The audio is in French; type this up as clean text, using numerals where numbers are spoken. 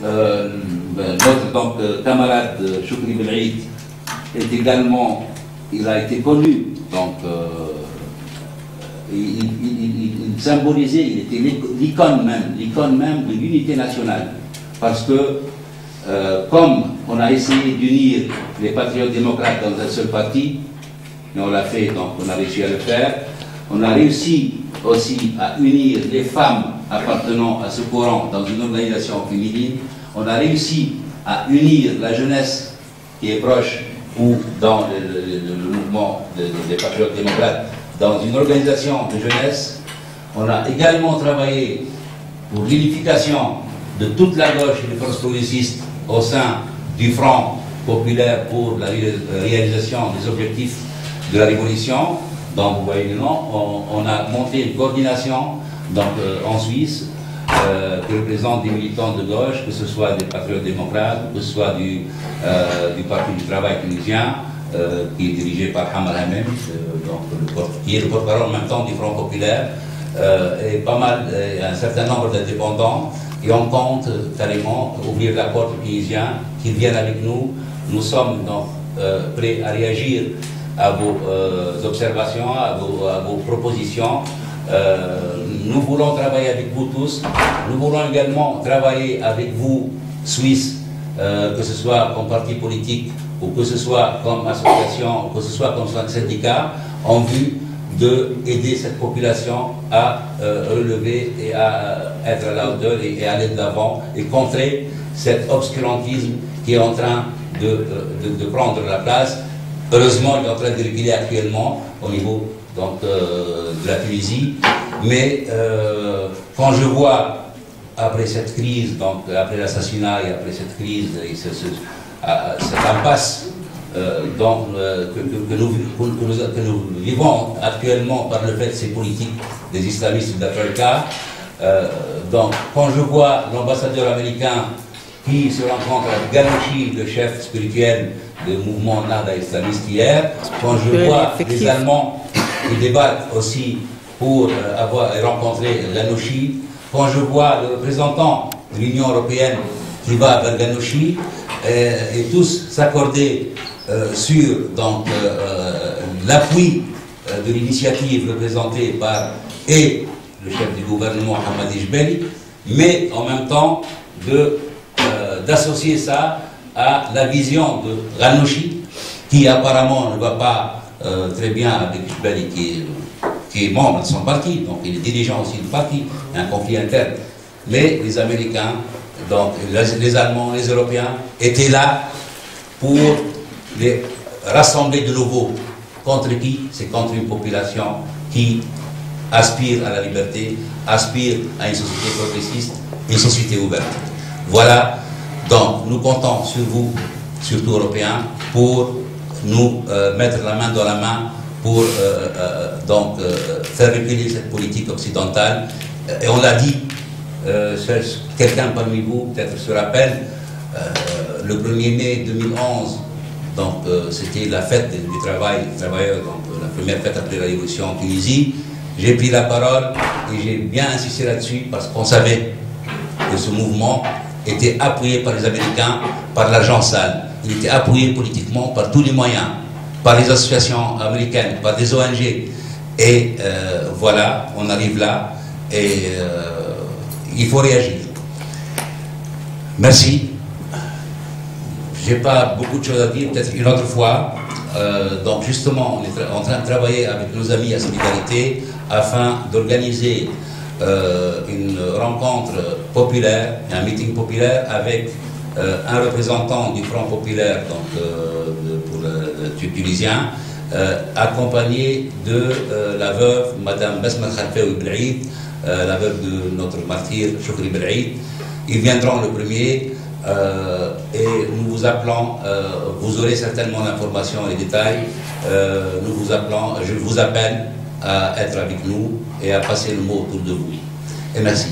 notre donc, camarade Choukri Belhaïd est également, il a été connu, donc il symbolisait, il était l'icône même de l'unité nationale. Parce que, comme on a essayé d'unir les patriotes démocrates dans un seul parti, mais on l'a fait, donc on a réussi à le faire, on a réussi aussi à unir les femmes appartenant à ce courant dans une organisation féminine, on a réussi à unir la jeunesse qui est proche ou dans le mouvement des patriotes démocrates dans une organisation de jeunesse. On a également travaillé pour l'unification de toute la gauche et des forces progressistes au sein du Front populaire pour la réalisation des objectifs de la révolution. Donc vous voyez le nom, on a monté une coordination donc, en Suisse qui représente des militants de gauche, que ce soit des patriotes démocrates, que ce soit du Parti du travail tunisien, qui est dirigé par Hamad Hamem, qui est le porte-parole en même temps du Front populaire, et pas mal, un certain nombre d'indépendants, et on compte carrément ouvrir la porte aux Tunisiens qui viennent avec nous. Nous sommes donc prêts à réagir à vos observations, à vos propositions. Nous voulons travailler avec vous tous. Nous voulons également travailler avec vous, Suisses, que ce soit comme parti politique ou que ce soit comme association, ou que ce soit comme syndicat, en vue d'aider cette population à relever et à être à la hauteur et aller de l'avant et contrer cet obscurantisme qui est en train de prendre la place. Heureusement, il est en train de reculer actuellement au niveau donc, de la Tunisie. Mais quand je vois, après cette crise, donc après l'assassinat et après cette crise, et cette impasse que nous vivons actuellement par le fait de ces politiques des islamistes de la Troïka, donc quand je vois l'ambassadeur américain qui se rencontre avec Ghanouchi, le chef spirituel du mouvement Nada islamiste hier, quand je vois les Allemands qui débattent aussi pour avoir rencontré Ghanouchi, quand je vois le représentant de l'Union européenne qui va vers Ghanouchi, et tous s'accorder sur l'appui de l'initiative représentée par et le chef du gouvernement Hamadi Jbeli, mais en même temps d'associer ça à la vision de Ghanouchi, qui apparemment ne va pas très bien avec Jbeli, qui est membre de son parti, donc il est dirigeant aussi du parti, il y a un conflit interne. Mais les Américains, donc les Allemands, les Européens étaient là pour les rassembler de nouveau. Contre qui? C'est contre une population qui aspire à la liberté, aspire à une société progressiste, une société ouverte. Voilà, donc nous comptons sur vous, surtout Européens, pour nous mettre la main dans la main pour faire reculer cette politique occidentale. Et on l'a dit, quelqu'un parmi vous peut-être se rappelle, le 1er mai 2011, donc c'était la fête du travailleur, donc la première fête après la révolution en Tunisie. J'ai pris la parole et j'ai bien insisté là-dessus parce qu'on savait que ce mouvement était appuyé par les Américains, par l'argent sale. Il était appuyé politiquement par tous les moyens, par les associations américaines, par des ONG. Et voilà, on arrive là et il faut réagir. Merci. Je n'ai pas beaucoup de choses à dire, peut-être une autre fois. Donc justement, on est en train de travailler avec nos amis à Solidarité afin d'organiser une rencontre populaire, un meeting populaire avec un représentant du Front populaire donc, pour le tunisien, accompagné de la veuve, Madame Besma Khalfaoui Belhaïd, la veuve de notre martyr Choukri Belhaïd. Ils viendront le 1er et nous vous appelons, vous aurez certainement l'information et les détails, nous vous appelons, je vous appelle à être avec nous et à passer le mot autour de vous. Et merci.